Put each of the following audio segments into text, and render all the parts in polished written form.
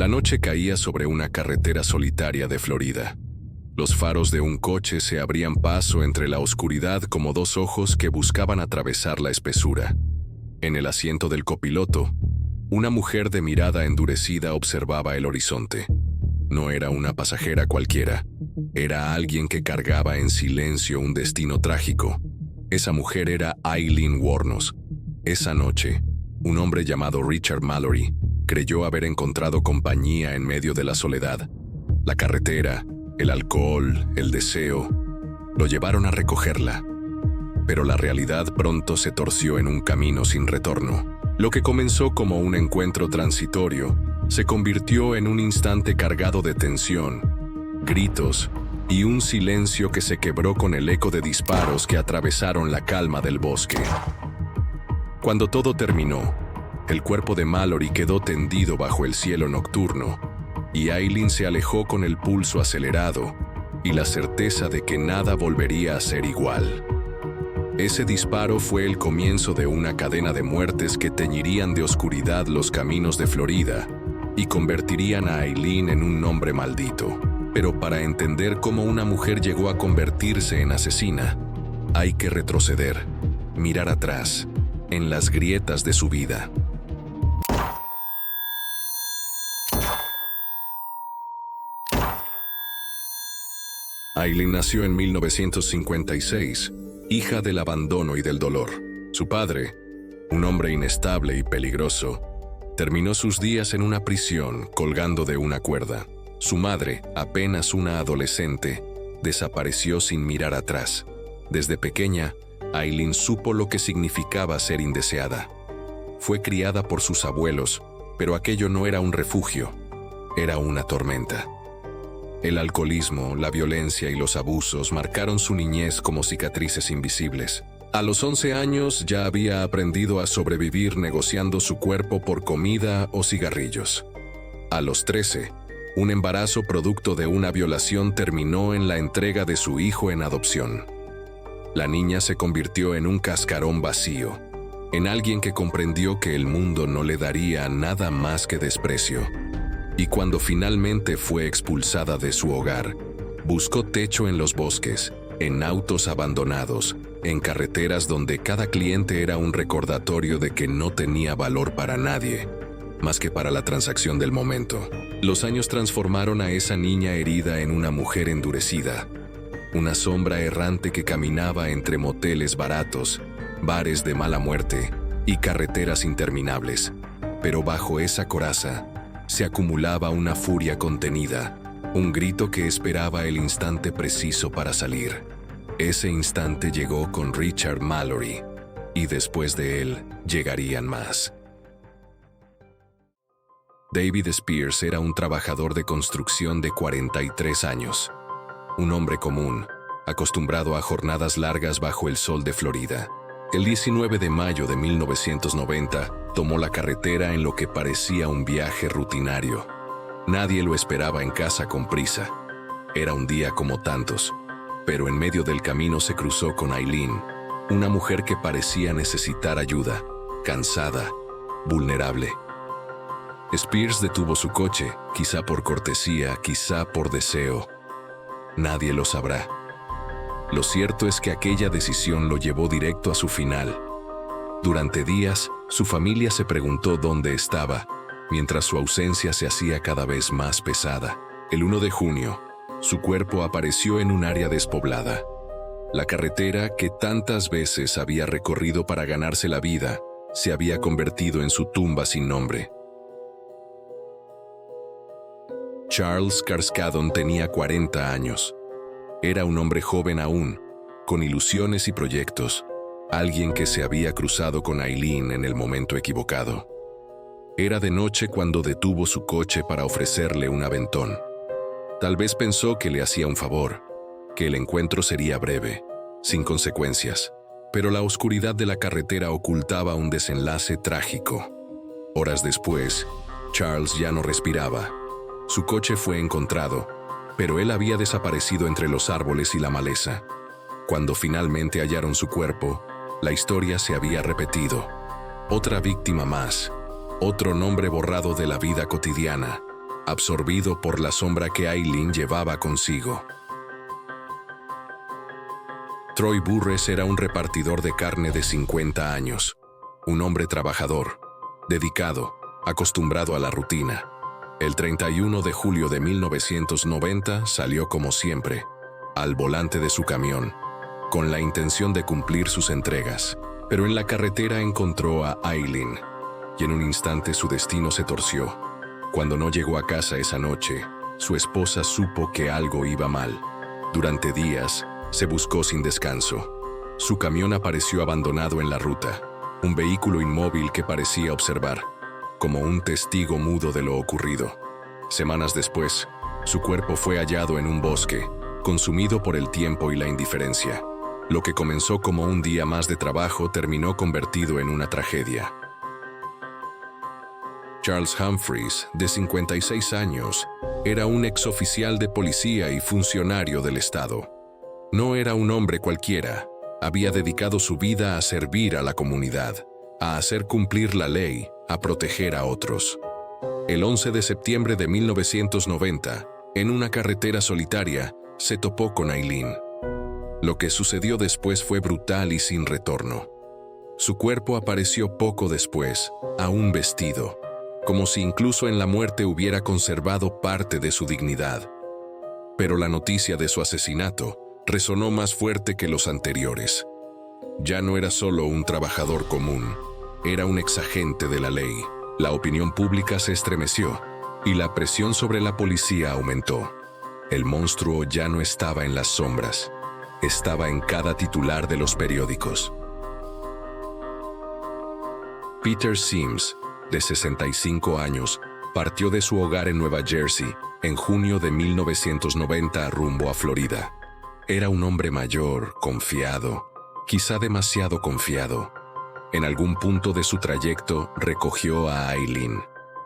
La noche caía sobre una carretera solitaria de Florida. Los faros de un coche se abrían paso entre la oscuridad como dos ojos que buscaban atravesar la espesura. En el asiento del copiloto, una mujer de mirada endurecida observaba el horizonte. No era una pasajera cualquiera, era alguien que cargaba en silencio un destino trágico. Esa mujer era Aileen Wuornos. Esa noche, un hombre llamado Richard Mallory creyó haber encontrado compañía en medio de la soledad. La carretera, el alcohol, el deseo, lo llevaron a recogerla. Pero la realidad pronto se torció en un camino sin retorno. Lo que comenzó como un encuentro transitorio se convirtió en un instante cargado de tensión, gritos y un silencio que se quebró con el eco de disparos que atravesaron la calma del bosque. Cuando todo terminó, el cuerpo de Mallory quedó tendido bajo el cielo nocturno y Aileen se alejó con el pulso acelerado y la certeza de que nada volvería a ser igual. Ese disparo fue el comienzo de una cadena de muertes que teñirían de oscuridad los caminos de Florida y convertirían a Aileen en un nombre maldito. Pero para entender cómo una mujer llegó a convertirse en asesina, hay que retroceder, mirar atrás, en las grietas de su vida. Aileen nació en 1956, hija del abandono y del dolor. Su padre, un hombre inestable y peligroso, terminó sus días en una prisión colgando de una cuerda. Su madre, apenas una adolescente, desapareció sin mirar atrás. Desde pequeña, Aileen supo lo que significaba ser indeseada. Fue criada por sus abuelos, pero aquello no era un refugio, era una tormenta. El alcoholismo, la violencia y los abusos marcaron su niñez como cicatrices invisibles. A los 11 años ya había aprendido a sobrevivir negociando su cuerpo por comida o cigarrillos. A los 13, un embarazo producto de una violación terminó en la entrega de su hijo en adopción. La niña se convirtió en un cascarón vacío, en alguien que comprendió que el mundo no le daría nada más que desprecio. Y cuando finalmente fue expulsada de su hogar, buscó techo en los bosques, en autos abandonados, en carreteras donde cada cliente era un recordatorio de que no tenía valor para nadie, más que para la transacción del momento. Los años transformaron a esa niña herida en una mujer endurecida, una sombra errante que caminaba entre moteles baratos, bares de mala muerte y carreteras interminables. Pero bajo esa coraza se acumulaba una furia contenida, un grito que esperaba el instante preciso para salir. Ese instante llegó con Richard Mallory, y después de él llegarían más. David Spears era un trabajador de construcción de 43 años. Un hombre común, acostumbrado a jornadas largas bajo el sol de Florida. El 19 de mayo de 1990, tomó la carretera en lo que parecía un viaje rutinario. Nadie lo esperaba en casa con prisa. Era un día como tantos, pero en medio del camino se cruzó con Aileen, una mujer que parecía necesitar ayuda, cansada, vulnerable. Spears detuvo su coche, quizá por cortesía, quizá por deseo. Nadie lo sabrá. Lo cierto es que aquella decisión lo llevó directo a su final. Durante días, su familia se preguntó dónde estaba, mientras su ausencia se hacía cada vez más pesada. El 1 de junio, su cuerpo apareció en un área despoblada. La carretera que tantas veces había recorrido para ganarse la vida, se había convertido en su tumba sin nombre. Charles Carskadon tenía 40 años. Era un hombre joven aún, con ilusiones y proyectos, alguien que se había cruzado con Aileen en el momento equivocado. Era de noche cuando detuvo su coche para ofrecerle un aventón. Tal vez pensó que le hacía un favor, que el encuentro sería breve, sin consecuencias, pero la oscuridad de la carretera ocultaba un desenlace trágico. Horas después, Charles ya no respiraba. Su coche fue encontrado, pero él había desaparecido entre los árboles y la maleza. Cuando finalmente hallaron su cuerpo, la historia se había repetido. Otra víctima más, otro nombre borrado de la vida cotidiana, absorbido por la sombra que Aileen llevaba consigo. Troy Burress era un repartidor de carne de 50 años, un hombre trabajador, dedicado, acostumbrado a la rutina. El 31 de julio de 1990 salió como siempre, al volante de su camión, con la intención de cumplir sus entregas. Pero en la carretera encontró a Aileen, y en un instante su destino se torció. Cuando no llegó a casa esa noche, su esposa supo que algo iba mal. Durante días, se buscó sin descanso. Su camión apareció abandonado en la ruta, un vehículo inmóvil que parecía observar, como un testigo mudo de lo ocurrido. Semanas después, su cuerpo fue hallado en un bosque, consumido por el tiempo y la indiferencia. Lo que comenzó como un día más de trabajo terminó convertido en una tragedia. Charles Humphreys, de 56 años, era un exoficial de policía y funcionario del Estado. No era un hombre cualquiera. Había dedicado su vida a servir a la comunidad, a hacer cumplir la ley, a proteger a otros. El 11 de septiembre de 1990, en una carretera solitaria, se topó con Aileen. Lo que sucedió después fue brutal y sin retorno. Su cuerpo apareció poco después, aún vestido, como si incluso en la muerte hubiera conservado parte de su dignidad. Pero la noticia de su asesinato resonó más fuerte que los anteriores. Ya no era solo un trabajador común, era un exagente de la ley. La opinión pública se estremeció y la presión sobre la policía aumentó. El monstruo ya no estaba en las sombras, estaba en cada titular de los periódicos. Peter Sims, de 65 años, partió de su hogar en Nueva Jersey en junio de 1990 rumbo a Florida. Era un hombre mayor, confiado, quizá demasiado confiado. En algún punto de su trayecto recogió a Aileen,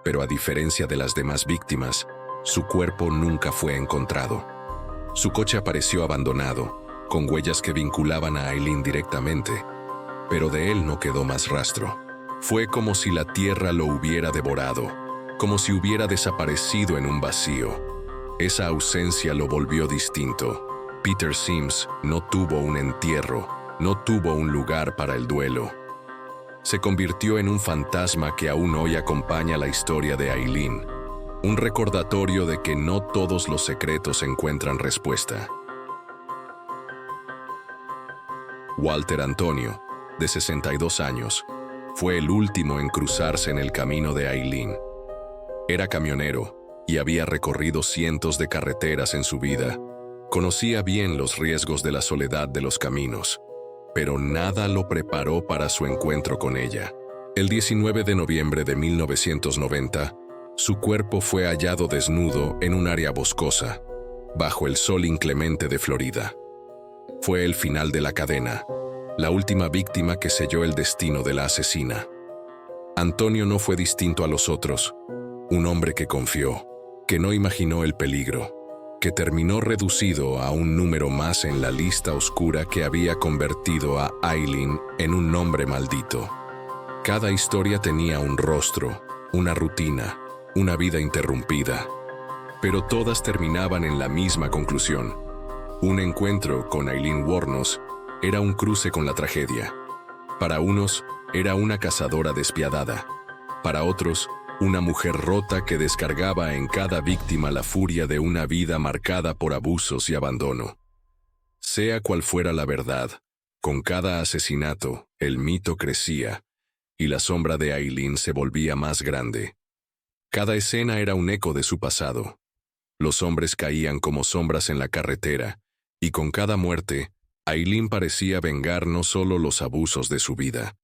pero a diferencia de las demás víctimas, su cuerpo nunca fue encontrado. Su coche apareció abandonado, con huellas que vinculaban a Aileen directamente, pero de él no quedó más rastro. Fue como si la tierra lo hubiera devorado, como si hubiera desaparecido en un vacío. Esa ausencia lo volvió distinto. Peter Sims no tuvo un entierro, no tuvo un lugar para el duelo. Se convirtió en un fantasma que aún hoy acompaña la historia de Aileen, un recordatorio de que no todos los secretos encuentran respuesta. Walter Antonio, de 62 años, fue el último en cruzarse en el camino de Aileen. Era camionero y había recorrido cientos de carreteras en su vida. Conocía bien los riesgos de la soledad de los caminos, pero nada lo preparó para su encuentro con ella. El 19 de noviembre de 1990, su cuerpo fue hallado desnudo en un área boscosa, bajo el sol inclemente de Florida. Fue el final de la cadena, la última víctima que selló el destino de la asesina. Antonio no fue distinto a los otros, un hombre que confió, que no imaginó el peligro, que terminó reducido a un número más en la lista oscura que había convertido a Aileen en un nombre maldito. Cada historia tenía un rostro, una rutina, una vida interrumpida, pero todas terminaban en la misma conclusión. Un encuentro con Aileen Wuornos era un cruce con la tragedia. Para unos, era una cazadora despiadada. Para otros, una mujer rota que descargaba en cada víctima la furia de una vida marcada por abusos y abandono. Sea cual fuera la verdad, con cada asesinato, el mito crecía, y la sombra de Aileen se volvía más grande. Cada escena era un eco de su pasado. Los hombres caían como sombras en la carretera, y con cada muerte, Aileen parecía vengar no solo los abusos de su vida,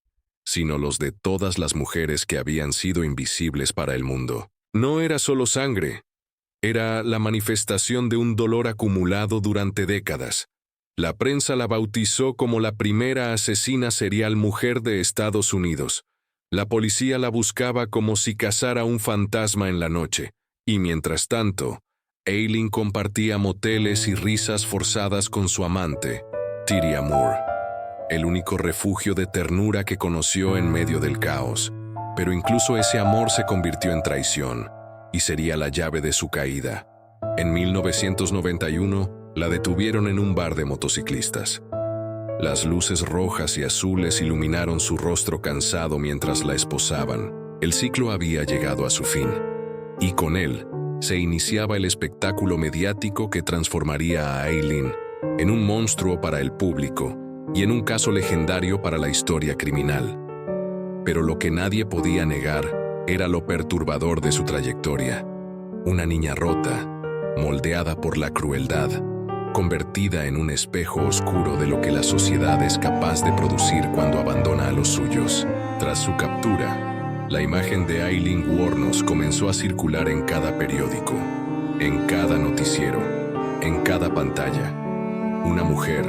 sino los de todas las mujeres que habían sido invisibles para el mundo. No era solo sangre, era la manifestación de un dolor acumulado durante décadas. La prensa la bautizó como la primera asesina serial mujer de Estados Unidos. La policía la buscaba como si cazara un fantasma en la noche, y mientras tanto, Aileen compartía moteles y risas forzadas con su amante, Tyria Moore, el único refugio de ternura que conoció en medio del caos. Pero incluso ese amor se convirtió en traición, y sería la llave de su caída. En 1991, la detuvieron en un bar de motociclistas. Las luces rojas y azules iluminaron su rostro cansado mientras la esposaban. El ciclo había llegado a su fin, y con él se iniciaba el espectáculo mediático que transformaría a Aileen en un monstruo para el público y en un caso legendario para la historia criminal. Pero lo que nadie podía negar era lo perturbador de su trayectoria. Una niña rota, moldeada por la crueldad, convertida en un espejo oscuro de lo que la sociedad es capaz de producir cuando abandona a los suyos. Tras su captura, la imagen de Aileen Wuornos comenzó a circular en cada periódico, en cada noticiero, en cada pantalla. Una mujer,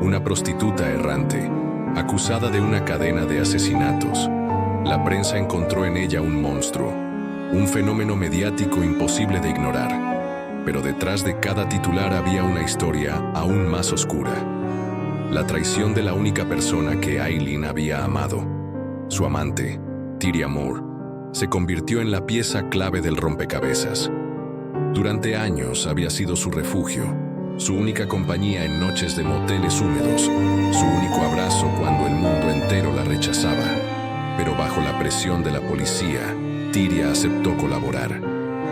una prostituta errante, acusada de una cadena de asesinatos. La prensa encontró en ella un monstruo, un fenómeno mediático imposible de ignorar. Pero detrás de cada titular había una historia aún más oscura. La traición de la única persona que Aileen había amado. Su amante, Tyria Moore, se convirtió en la pieza clave del rompecabezas. Durante años había sido su refugio, su única compañía en noches de moteles húmedos, su único abrazo cuando el mundo entero la rechazaba. Pero bajo la presión de la policía, Tyria aceptó colaborar.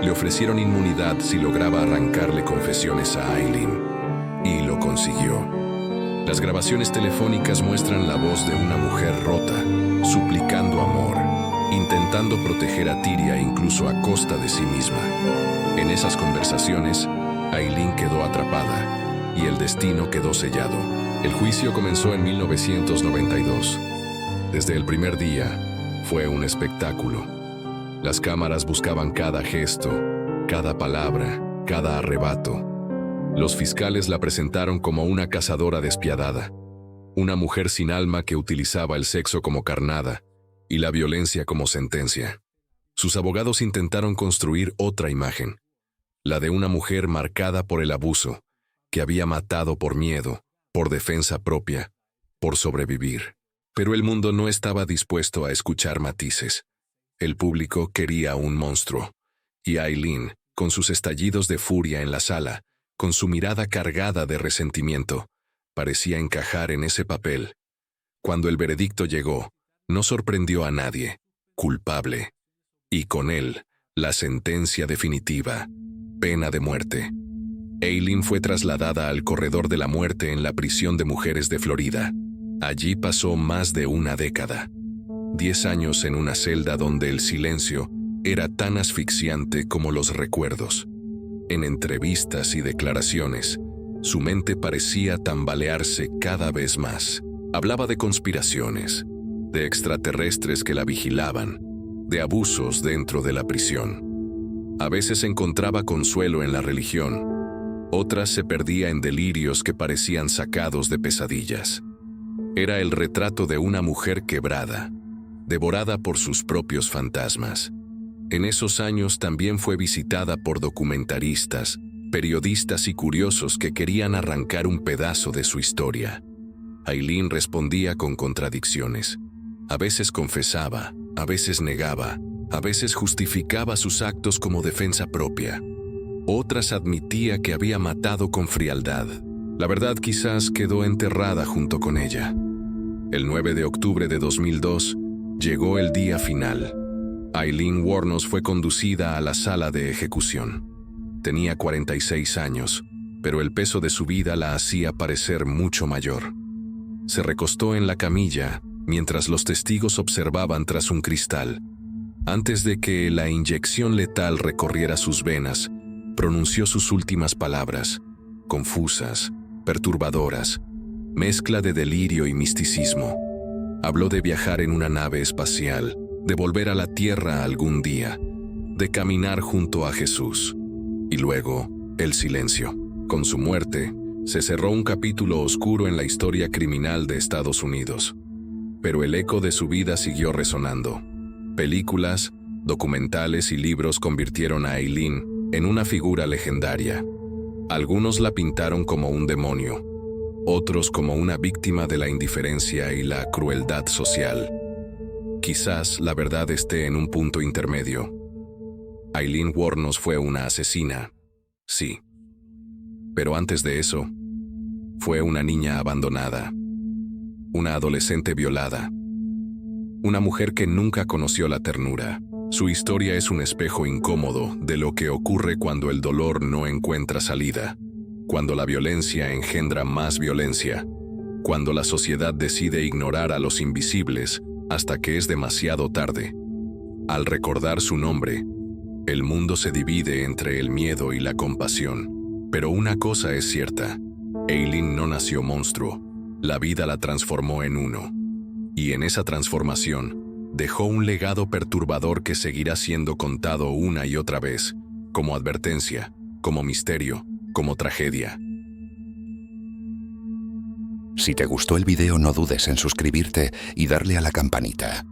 Le ofrecieron inmunidad si lograba arrancarle confesiones a Aileen. Y lo consiguió. Las grabaciones telefónicas muestran la voz de una mujer rota, suplicando amor, intentando proteger a Tyria incluso a costa de sí misma. En esas conversaciones, Aileen quedó atrapada y el destino quedó sellado. El juicio comenzó en 1992. Desde el primer día, fue un espectáculo. Las cámaras buscaban cada gesto, cada palabra, cada arrebato. Los fiscales la presentaron como una cazadora despiadada, una mujer sin alma que utilizaba el sexo como carnada y la violencia como sentencia. Sus abogados intentaron construir otra imagen, la de una mujer marcada por el abuso, que había matado por miedo, por defensa propia, por sobrevivir. Pero el mundo no estaba dispuesto a escuchar matices. El público quería un monstruo, y Aileen, con sus estallidos de furia en la sala, con su mirada cargada de resentimiento, parecía encajar en ese papel. Cuando el veredicto llegó, no sorprendió a nadie, culpable, y con él, la sentencia definitiva, pena de muerte. Aileen fue trasladada al corredor de la muerte en la prisión de mujeres de Florida. Allí pasó más de una década. 10 años en una celda donde el silencio era tan asfixiante como los recuerdos. En entrevistas y declaraciones, su mente parecía tambalearse cada vez más. Hablaba de conspiraciones, de extraterrestres que la vigilaban, de abusos dentro de la prisión. A veces encontraba consuelo en la religión, otras se perdía en delirios que parecían sacados de pesadillas. Era el retrato de una mujer quebrada, devorada por sus propios fantasmas. En esos años también fue visitada por documentaristas, periodistas y curiosos que querían arrancar un pedazo de su historia. Aileen respondía con contradicciones. A veces confesaba, a veces negaba, a veces justificaba sus actos como defensa propia. Otras admitía que había matado con frialdad. La verdad quizás quedó enterrada junto con ella. El 9 de octubre de 2002, llegó el día final. Aileen Wuornos fue conducida a la sala de ejecución. Tenía 46 años, pero el peso de su vida la hacía parecer mucho mayor. Se recostó en la camilla mientras los testigos observaban tras un cristal. Antes de que la inyección letal recorriera sus venas, pronunció sus últimas palabras, confusas, perturbadoras, mezcla de delirio y misticismo. Habló de viajar en una nave espacial, de volver a la Tierra algún día, de caminar junto a Jesús. Y luego, el silencio. Con su muerte, se cerró un capítulo oscuro en la historia criminal de Estados Unidos. Pero el eco de su vida siguió resonando. Películas, documentales y libros convirtieron a Aileen en una figura legendaria. Algunos la pintaron como un demonio, otros como una víctima de la indiferencia y la crueldad social. Quizás la verdad esté en un punto intermedio. Aileen Wuornos fue una asesina, sí. Pero antes de eso, fue una niña abandonada, una adolescente violada, una mujer que nunca conoció la ternura. Su historia es un espejo incómodo de lo que ocurre cuando el dolor no encuentra salida, cuando la violencia engendra más violencia, cuando la sociedad decide ignorar a los invisibles hasta que es demasiado tarde. Al recordar su nombre, el mundo se divide entre el miedo y la compasión. Pero una cosa es cierta, Aileen no nació monstruo, la vida la transformó en uno. Y en esa transformación, dejó un legado perturbador que seguirá siendo contado una y otra vez, como advertencia, como misterio, como tragedia. Si te gustó el video, no dudes en suscribirte y darle a la campanita.